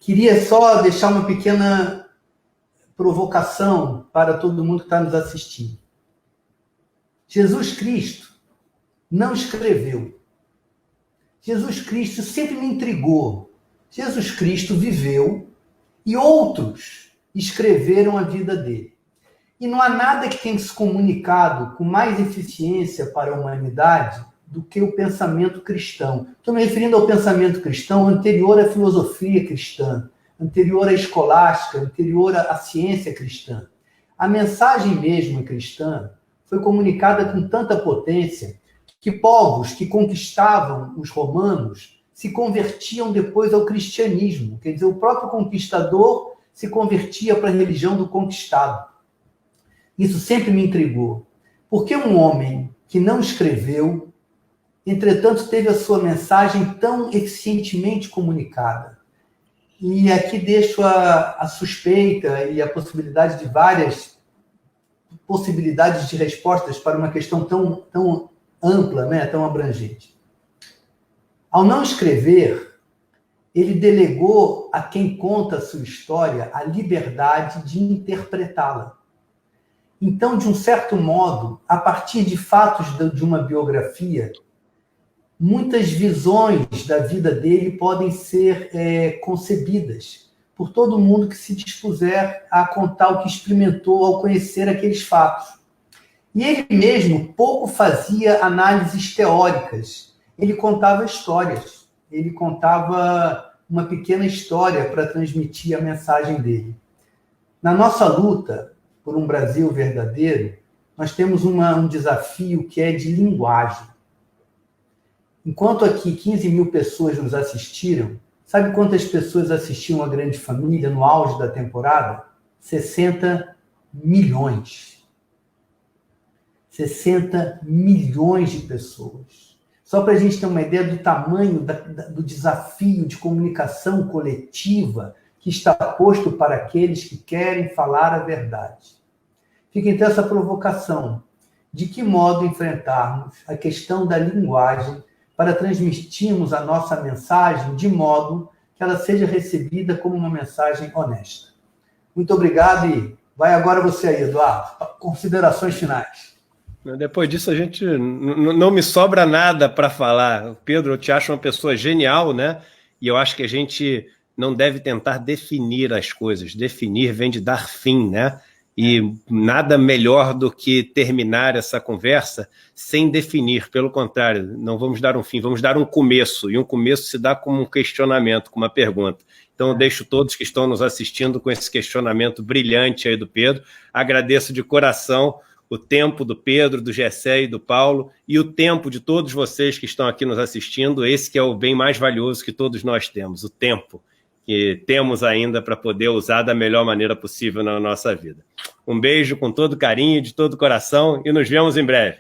Queria só deixar uma pequena provocação para todo mundo que está nos assistindo. Jesus Cristo não escreveu. Jesus Cristo sempre me intrigou. Jesus Cristo viveu e outros escreveram a vida dele. E não há nada que tenha se comunicado com mais eficiência para a humanidade do que o pensamento cristão. Estou me referindo ao pensamento cristão anterior à filosofia cristã, anterior à escolástica, anterior à ciência cristã. A mensagem mesmo cristã foi comunicada com tanta potência que povos que conquistavam os romanos se convertiam depois ao cristianismo. Quer dizer, o próprio conquistador se convertia para a religião do conquistado. Isso sempre me intrigou. Por que um homem que não escreveu, entretanto, teve a sua mensagem tão eficientemente comunicada? E aqui deixo a suspeita e a possibilidade de várias possibilidades de respostas para uma questão tão ampla, né? Tão abrangente. Ao não escrever, ele delegou a quem conta a sua história a liberdade de interpretá-la. Então, de um certo modo, a partir de fatos de uma biografia, muitas visões da vida dele podem ser concebidas por todo mundo que se dispuser a contar o que experimentou ao conhecer aqueles fatos. E ele mesmo pouco fazia análises teóricas. Ele contava histórias. Ele contava uma pequena história para transmitir a mensagem dele. Na nossa luta por um Brasil verdadeiro, nós temos um desafio que é de linguagem. Enquanto aqui 15 mil pessoas nos assistiram, sabe quantas pessoas assistiam a Grande Família no auge da temporada? 60 milhões. 60 milhões de pessoas. Só para a gente ter uma ideia do tamanho do desafio de comunicação coletiva que está posto para aqueles que querem falar a verdade. Fica então essa provocação. De que modo enfrentarmos a questão da linguagem para transmitirmos a nossa mensagem de modo que ela seja recebida como uma mensagem honesta? Muito obrigado e vai agora você aí, Eduardo. Considerações finais. Depois disso, a gente não me sobra nada para falar. Pedro, eu te acho uma pessoa genial, né? E eu acho que a gente não deve tentar definir as coisas. Definir vem de dar fim, né? E nada melhor do que terminar essa conversa sem definir. Pelo contrário, não vamos dar um fim, vamos dar um começo. E um começo se dá como um questionamento, como uma pergunta. Então eu deixo todos que estão nos assistindo com esse questionamento brilhante aí do Pedro. Agradeço de coração o tempo do Pedro, do Gessé e do Paulo, e o tempo de todos vocês que estão aqui nos assistindo, esse que é o bem mais valioso que todos nós temos, o tempo que temos ainda para poder usar da melhor maneira possível na nossa vida. Um beijo com todo carinho, de todo coração, e nos vemos em breve.